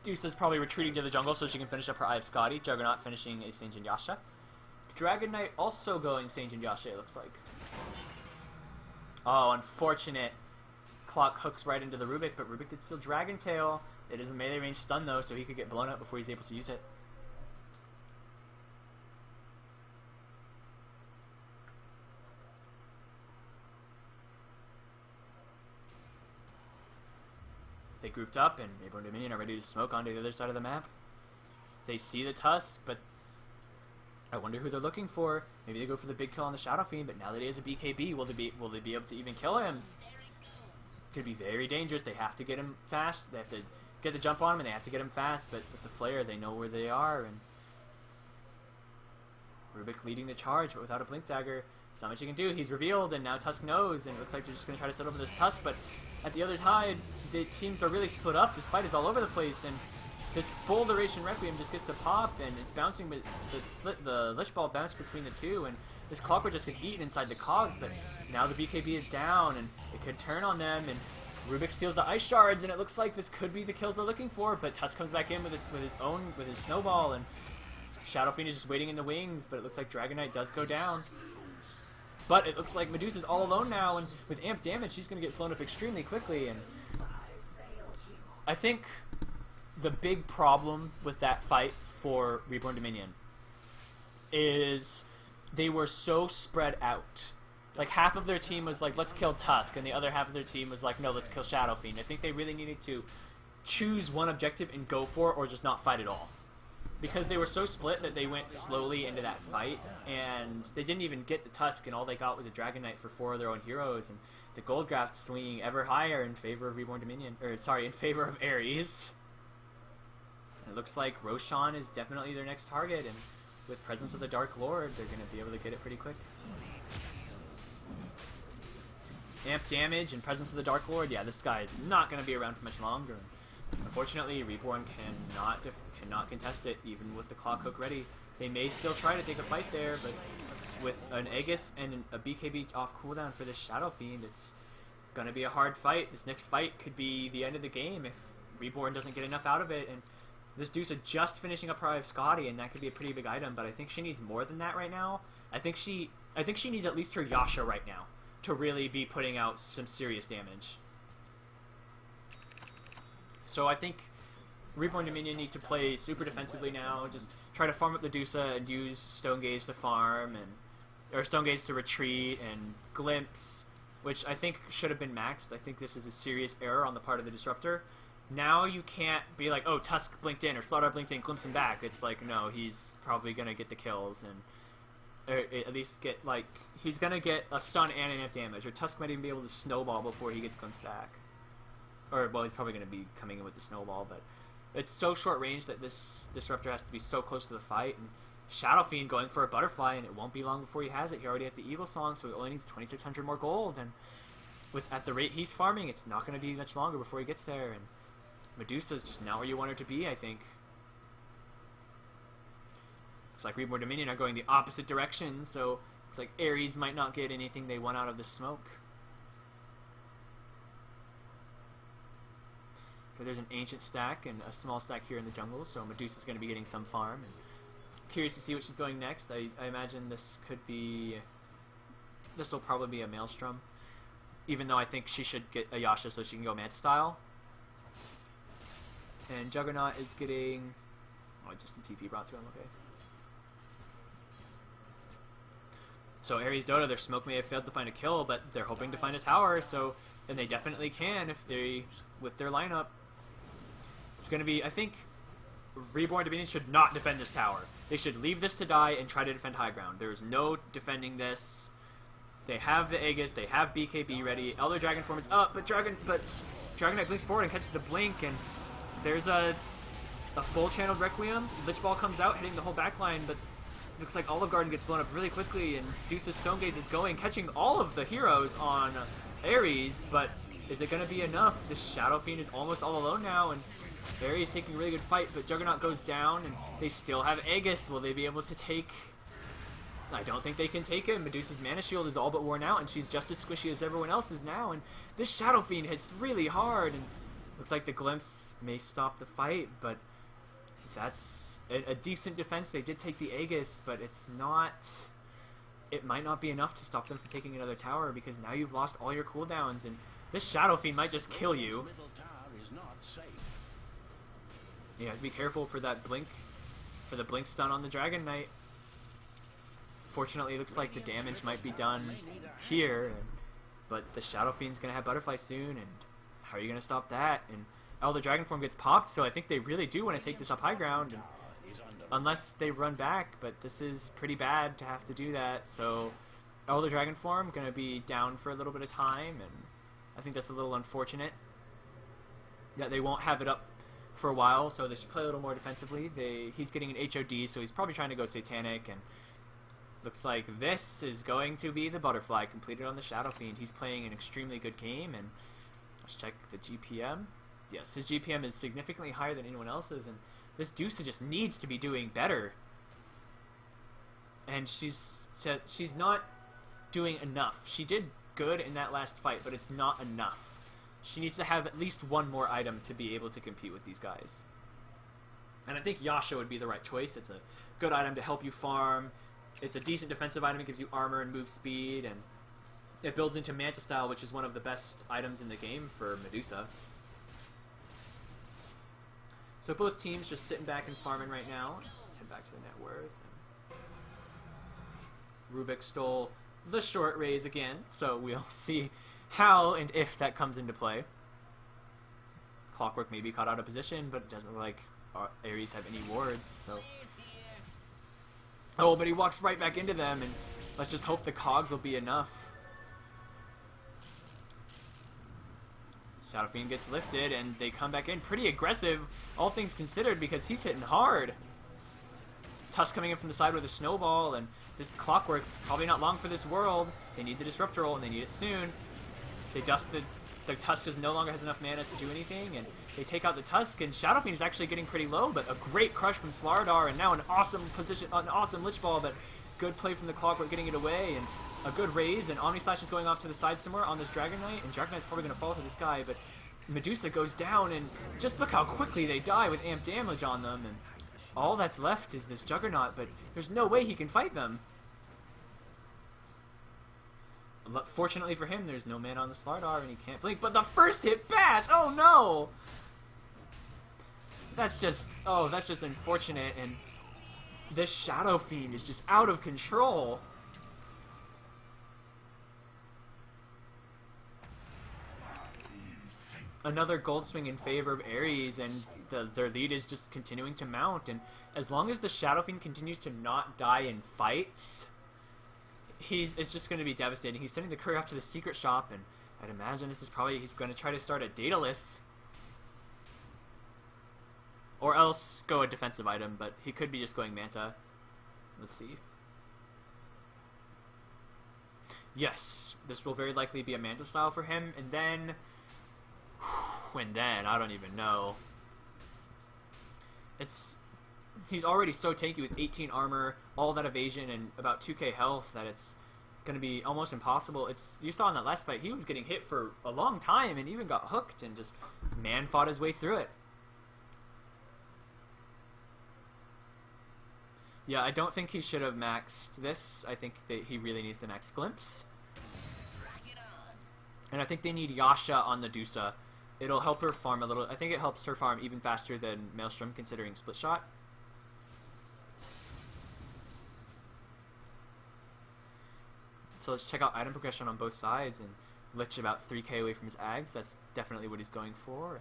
Speaker 1: Deuce is probably retreating to the jungle so she can finish up her Eye of Scotty. Juggernaut finishing a Sanjin Yasha. Dragon Knight also going Sanjin Yasha, it looks like. Oh, unfortunate. Clock hooks right into the Rubik, but Rubik did still Dragon Tail. It is a melee range stun though, so he could get blown up before he's able to use it. They grouped up, and Reborn Dominion are ready to smoke onto the other side of the map. They see the Tusk, but I wonder who they're looking for. Maybe they go for the big kill on the Shadow Fiend, but now that he has a BKB, will they be able to even kill him? Could be very dangerous. They have to get him fast. They have to get the jump on him, and they have to get him fast. But with the Flare, they know where they are. And Rubik leading the charge, but without a Blink Dagger, there's not much you can do. He's revealed, and now Tusk knows, and it looks like they're just going to try to set over this Tusk. But at the other side, the teams are really split up. This fight is all over the place, and this full duration Requiem just gets to pop, and it's bouncing, but the Lich Ball bounced between the two, and this Clockwork just gets eaten inside the cogs, but now the BKB is down, and it could turn on them, and Rubik steals the Ice Shards, and it looks like this could be the kills they're looking for, but Tusk comes back in with his Snowball, and Shadow Fiend is just waiting in the wings, but it looks like Dragon Knight does go down. But it looks like Medusa's all alone now, and with amp damage, she's going to get blown up extremely quickly, and I think the big problem with that fight for Reborn Dominion is they were so spread out. Like, half of their team was like, let's kill Tusk, and the other half of their team was like, no, let's kill Shadow Fiend. I think they really needed to choose one objective and go for it, or just not fight at all. Because they were so split that they went slowly into that fight, and they didn't even get the Tusk, and all they got was a Dragon Knight for 4 of their own heroes, and the gold graft swinging ever higher in favor of Reborn Dominion, or sorry, in favor of Ares. And it looks like Roshan is definitely their next target, and with Presence of the Dark Lord, they're going to be able to get it pretty quick. Amp damage and Presence of the Dark Lord, yeah, this guy is not going to be around for much longer. Unfortunately, Reborn cannot contest it, even with the Clock Hook ready. They may still try to take a fight there, but with an Aegis and a BKB off cooldown for this Shadow Fiend, it's going to be a hard fight. This next fight could be the end of the game if Reborn doesn't get enough out of it, and this Dusa just finishing up Pride of Scotty, and that could be a pretty big item, but I think she needs more than that right now. I think she needs at least her Yasha right now to really be putting out some serious damage. So I think Reborn Dominion need to play super defensively now, just try to farm up the Dusa and use Stone Gaze to farm, or Stone Gaze to retreat, and Glimpse, which I think should have been maxed. I think this is a serious error on the part of the Disruptor. Now you can't be like, oh, Tusk blinked in, or Slaughter blinked in, glimpse him back. It's like, no, he's probably going to get the kills, and or at least get, like, he's going to get a stun and an amp damage, or Tusk might even be able to snowball before he gets glimpsed back. Or, well, he's probably going to be coming in with the snowball, but it's so short range that this Disruptor has to be so close to the fight, and Shadow Fiend going for a Butterfly, and it won't be long before he has it. He already has the Eagle Song, so he only needs 2,600 more gold, and at the rate he's farming, it's not going to be much longer before he gets there, and Medusa's just not where you want her to be, I think. Looks like Reborn Dominion are going the opposite direction, so looks like Ares might not get anything they want out of the smoke. So there's an Ancient stack and a small stack here in the jungle, so Medusa's going to be getting some farm. And curious to see what she's going next. I imagine this will probably be a Maelstrom, even though I think she should get a Yasha so she can go Manta style. And Juggernaut is getting... oh, just a TP brought to him, okay. So Ares Dota, their smoke may have failed to find a kill, but they're hoping to find a tower, so... and they definitely can if they... with their lineup. It's going to be... I think Reborn Dominion should not defend this tower. They should leave this to die and try to defend high ground. There is no defending this. They have the Aegis, they have BKB ready. Elder Dragon form is up, but Dragon Knight blinks forward and catches the blink, and there's a full channeled Requiem. Lich Ball comes out, hitting the whole backline, but looks like Olive Garden gets blown up really quickly, and Deuce's Stone Gaze is going, catching all of the heroes on Ares, but is it going to be enough? The Shadow Fiend is almost all alone now, and Ares taking a really good fight, but Juggernaut goes down, and they still have Aegis. Will they be able to take... I don't think they can take him. Medusa's Mana Shield is all but worn out, and she's just as squishy as everyone else is now, and this Shadow Fiend hits really hard, and looks like the Glimpse may stop the fight, but that's a decent defense. They did take the Aegis, but it's not it might not be enough to stop them from taking another tower, because now you've lost all your cooldowns, and this Shadow Fiend might just kill you.
Speaker 2: Middle tower is not safe.
Speaker 1: You have to be careful for that blink, for the blink stun on the Dragon Knight. Fortunately, it looks like the damage might be done here, but the Shadow Fiend's going to have Butterfly soon, and how are you going to stop that? And Elder Dragon Form gets popped, so I think they really do want to take this up high ground, and unless they run back, but this is pretty bad to have to do that, so Elder Dragon Form going to be down for a little bit of time, and I think that's a little unfortunate that they won't have it up for a while, so they should play a little more defensively. He's getting an HOD, so he's probably trying to go Satanic, and looks like this is going to be the Butterfly completed on the Shadow Fiend. He's playing an extremely good game, and let's check the GPM. Yes, his GPM is significantly higher than anyone else's, and this Deuce just needs to be doing better. And she's not doing enough. She did good in that last fight, but it's not enough. She needs to have at least one more item to be able to compete with these guys. And I think Yasha would be the right choice. It's a good item to help you farm. It's a decent defensive item. It gives you armor and move speed, and it builds into Manta Style, which is one of the best items in the game for Medusa. So both teams just sitting back and farming right now. Let's head back to the net worth. Rubik stole the short raise again, so we'll see how and if that comes into play. Clockwork may be caught out of position, but it doesn't look like Ares have any wards, so... Oh, but he walks right back into them, and let's just hope the cogs will be enough. Shadow Fiend gets lifted, and they come back in pretty aggressive, all things considered, because he's hitting hard. Tusk coming in from the side with a snowball, and this Clockwork, probably not long for this world. They need the Disruptor roll, and they need it soon. They dust the Tusk just no longer has enough mana to do anything, and they take out the Tusk, and Shadow Fiend is actually getting pretty low, but a great crush from Slardar, and now an awesome position, an awesome Lich Ball, but good play from the Clockwork getting it away, and a good raise, and Omni Slash is going off to the side somewhere on this Dragon Knight, and Dragon Knight's probably going to fall to this guy, but Medusa goes down, and just look how quickly they die with amp damage on them, and all that's left is this Juggernaut, but there's no way he can fight them. Fortunately for him, there's no mana on the Slardar, and he can't blink, but the first hit bash! Oh no! That's just unfortunate, and this Shadow Fiend is just out of control. Another gold swing in favor of Ares, and their lead is just continuing to mount, and as long as the Shadow Fiend continues to not die in fights, it's just going to be devastating. He's sending the courier up to the secret shop, and I'd imagine this is probably, he's going to try to start a Daedalus. Or else go a defensive item, but he could be just going Manta. Let's see. Yes, this will very likely be a Manta style for him, and then... I don't even know. He's already so tanky with 18 armor, all that evasion, and about 2k health that it's going to be almost impossible. You saw in that last fight, he was getting hit for a long time and even got hooked and just man-fought his way through it. Yeah, I don't think he should have maxed this. I think that he really needs the max Glimpse. And I think they need Yasha on the Dusa. It'll help her farm a little. I think it helps her farm even faster than Maelstrom, considering Split Shot. So let's check out item progression on both sides, and Lich about 3k away from his Ags. That's definitely what he's going for.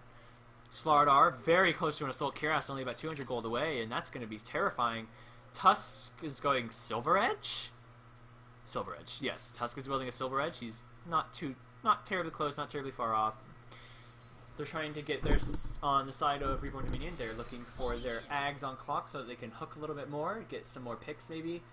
Speaker 1: Slardar, very close to an Assault Cuirass, only about 200 gold away, and that's going to be terrifying. Tusk is going Silver Edge? Silver Edge, yes. Tusk is building a Silver Edge. He's not terribly close, not terribly far off. They're trying to get theirs on the side of Reborn Dominion. They're looking for their Ags on clock so that they can hook a little bit more, get some more picks maybe.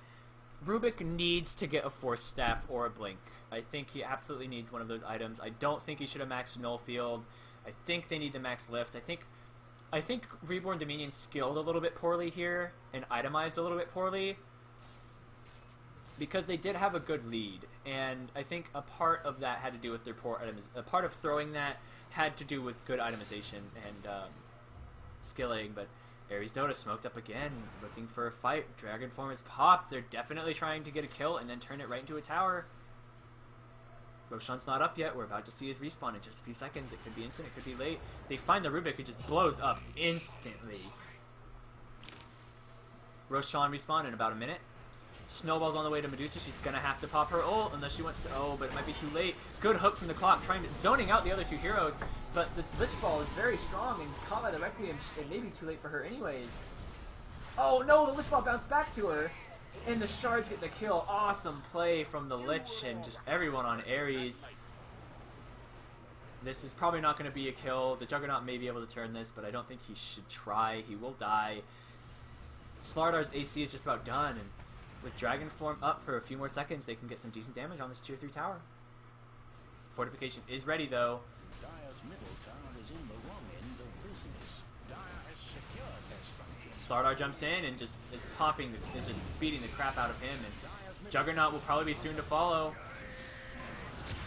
Speaker 1: Rubik needs to get a Force Staff or a Blink. I think he absolutely needs one of those items. I don't think he should have maxed Null Field. I think they need the max Lift. I think Reborn Dominion skilled a little bit poorly here and itemized a little bit poorly because they did have a good lead, and I think a part of that had to do with their poor items. A part of throwing that had to do with good itemization and skilling, but Ares Dota smoked up again, looking for a fight. Dragon Form is popped. They're definitely trying to get a kill and then turn it right into a tower. Roshan's not up yet. We're about to see his respawn in just a few seconds. It could be instant, it could be late. They find the Rubik, it just blows up instantly. Roshan respawn in about a minute. Snowball's on the way to Medusa. She's gonna have to pop her ult unless she wants to. Oh, but it might be too late. Good hook from the clock, zoning out the other two heroes. But this Lich Ball is very strong and caught by the Requiem. It may be too late for her anyways. Oh no, the Lich Ball bounced back to her. And the shards get the kill. Awesome play from the Lich and just everyone on Ares. This is probably not going to be a kill. The Juggernaut may be able to turn this, but I don't think he should try. He will die. Slardar's AC is just about done, and with Dragon Form up for a few more seconds, they can get some decent damage on this tier 3 tower. Fortification is ready, though.
Speaker 2: Dire's middle tower is in the wrong end of business. Dire has secured their structure.
Speaker 1: Slardar jumps in and just is popping, is just beating the crap out of him, and Juggernaut will probably be soon to follow.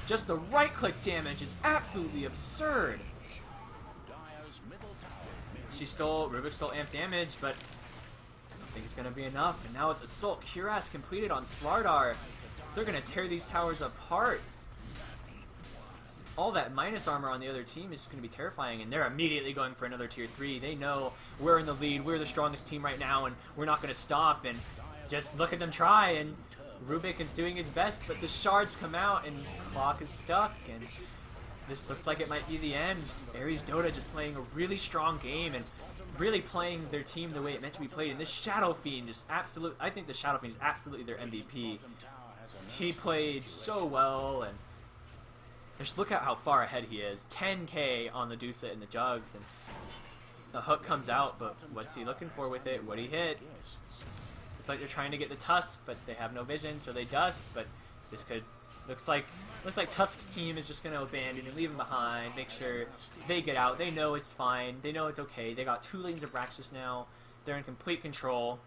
Speaker 1: Just the right-click damage is absolutely absurd.
Speaker 2: Dire's middle tower.
Speaker 1: Rubik stole amp damage, but I don't think it's going to be enough. And now with Assault Cuirass completed on Slardar, they're going to tear these towers apart. All that minus armor on the other team is just going to be terrifying, and they're immediately going for another tier 3. They know we're in the lead, we're the strongest team right now, and we're not going to stop, and just look at them try, and Rubik is doing his best, but the shards come out, and Clock is stuck, and this looks like it might be the end. Ares Dota just playing a really strong game, and really playing their team the way it meant to be played, and this Shadow Fiend is I think the Shadow Fiend is absolutely their MVP. He played so well, and just look at how far ahead he is. 10k on the Dusa and the Jugs, and the hook comes out, but what's he looking for with it? What he hit? Looks like they're trying to get the Tusk, but they have no vision, so they dust, but this could... Looks like Tusk's team is just going to abandon and leave him behind, make sure they get out. They know it's fine. They know it's okay. They got 2 lanes of Raxus now. They're in complete control.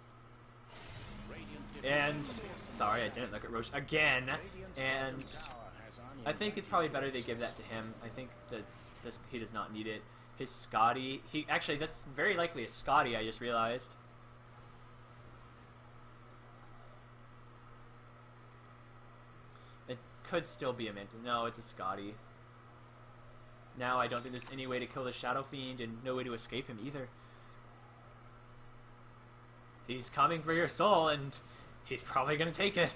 Speaker 1: And... Sorry, I didn't look at Roche again. And... I think it's probably better they give that to him. I think that he does not need it. His Scotty... Actually, that's very likely a Scotty, I just realized. It could still be a Mint. No, it's a Scotty. Now I don't think there's any way to kill the Shadow Fiend and no way to escape him either. He's coming for your soul, and he's probably going to take it.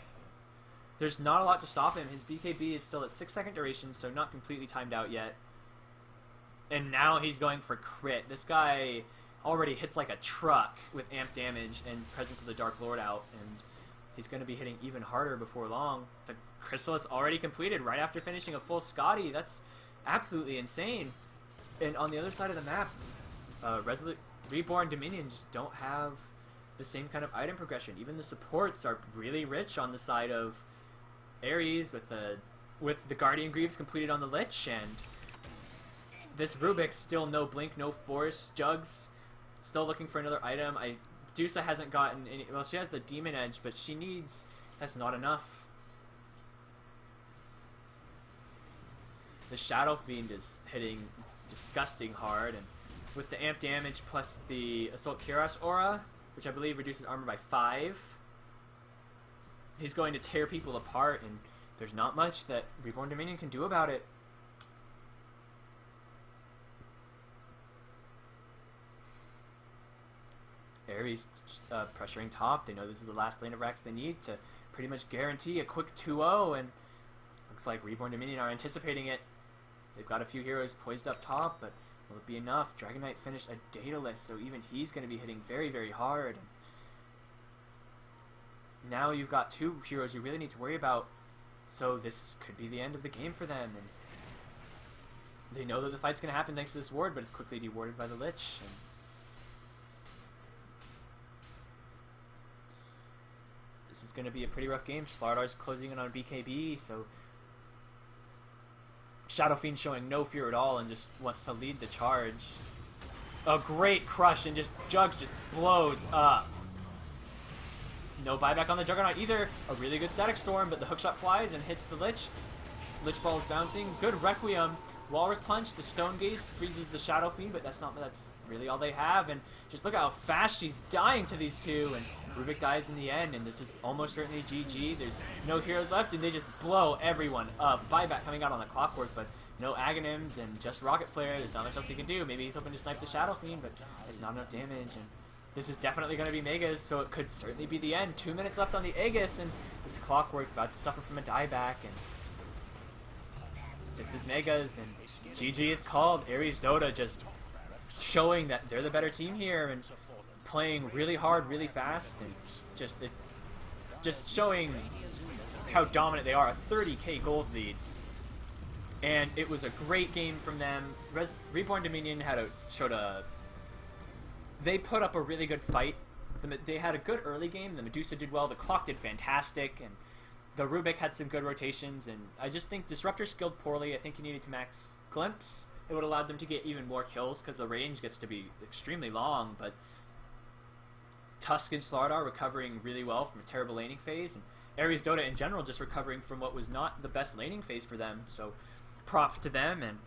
Speaker 1: There's not a lot to stop him. His BKB is still at 6-second duration, so not completely timed out yet. And now he's going for crit. This guy already hits like a truck with amp damage and Presence of the Dark Lord out, and he's going to be hitting even harder before long. The Chrysalis already completed right after finishing a full Scotty. That's absolutely insane. And on the other side of the map, Reborn Dominion just don't have the same kind of item progression. Even the supports are really rich on the side of Ares with the Guardian Greaves completed on the Lich, and this Rubik still no blink, no force. Jugs still looking for another item. Dusa hasn't gotten any. Well, she has the Demon Edge, but she needs. That's not enough. The Shadow Fiend is hitting disgusting hard, and with the amp damage plus the Assault Cuirass aura, which I believe reduces armor by 5. He's going to tear people apart, and there's not much that Reborn Dominion can do about it. Ares pressuring top. They know this is the last lane of Rax they need to pretty much guarantee a quick 2-0, and looks like Reborn Dominion are anticipating it. They've got a few heroes poised up top, but will it be enough? Dragon Knight finished a Daedalus, so even he's going to be hitting very, very hard. Now you've got 2 heroes you really need to worry about, so this could be the end of the game for them. And they know that the fight's going to happen thanks to this ward, but it's quickly dewarded by the Lich. And this is going to be a pretty rough game. Slardar's closing in on BKB, so Shadow Fiend showing no fear at all and just wants to lead the charge. A great crush, and just Jugs just blows up. No buyback on the Juggernaut either. A really good Static Storm, but the hookshot flies and hits the Lich. Lich Ball is bouncing. Good Requiem. Walrus Punch. The Stone Gaze freezes the Shadow Fiend, but that's really all they have. And just look how fast she's dying to these two, and Rubik dies in the end, and this is almost certainly GG. There's no heroes left, and they just blow everyone up. Buyback coming out on the Clockwork, but no Aghanims and just Rocket Flare. There's not much else he can do. Maybe he's hoping to snipe the Shadow Fiend, but it's not enough damage. And this is definitely going to be Megas, so it could certainly be the end. 2 minutes left on the Aegis, and this Clockwork about to suffer from a dieback. And this is Megas, and GG is called. Ares Dota just showing that they're the better team here and playing really hard, really fast, and just showing how dominant they are. A 30k gold lead. And it was a great game from them. Reborn Dominion they put up a really good fight. They had a good early game. The Medusa did well. The Clock did fantastic. And the Rubik had some good rotations. And I just think Disruptor skilled poorly. I think he needed to max Glimpse. It would have allowed them to get even more kills because the range gets to be extremely long. But Tusk and Slardar recovering really well from a terrible laning phase. And Ares Dota in general just recovering from what was not the best laning phase for them. So props to them, and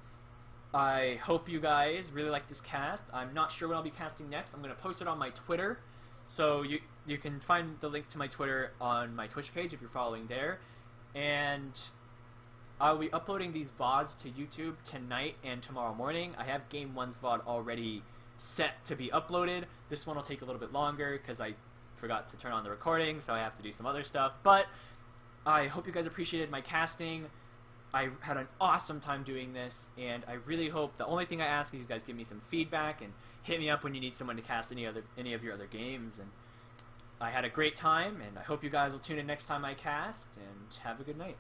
Speaker 1: I hope you guys really like this cast. I'm not sure what I'll be casting next. I'm going to post it on my Twitter, so you can find the link to my Twitter on my Twitch page if you're following there. And I'll be uploading these VODs to YouTube tonight and tomorrow morning. I have Game 1's VOD already set to be uploaded. This one will take a little bit longer because I forgot to turn on the recording, so I have to do some other stuff. But I hope you guys appreciated my casting. I had an awesome time doing this, and I really hope the only thing I ask is you guys give me some feedback and hit me up when you need someone to cast any of your other games. And I had a great time, and I hope you guys will tune in next time I cast, and have a good night.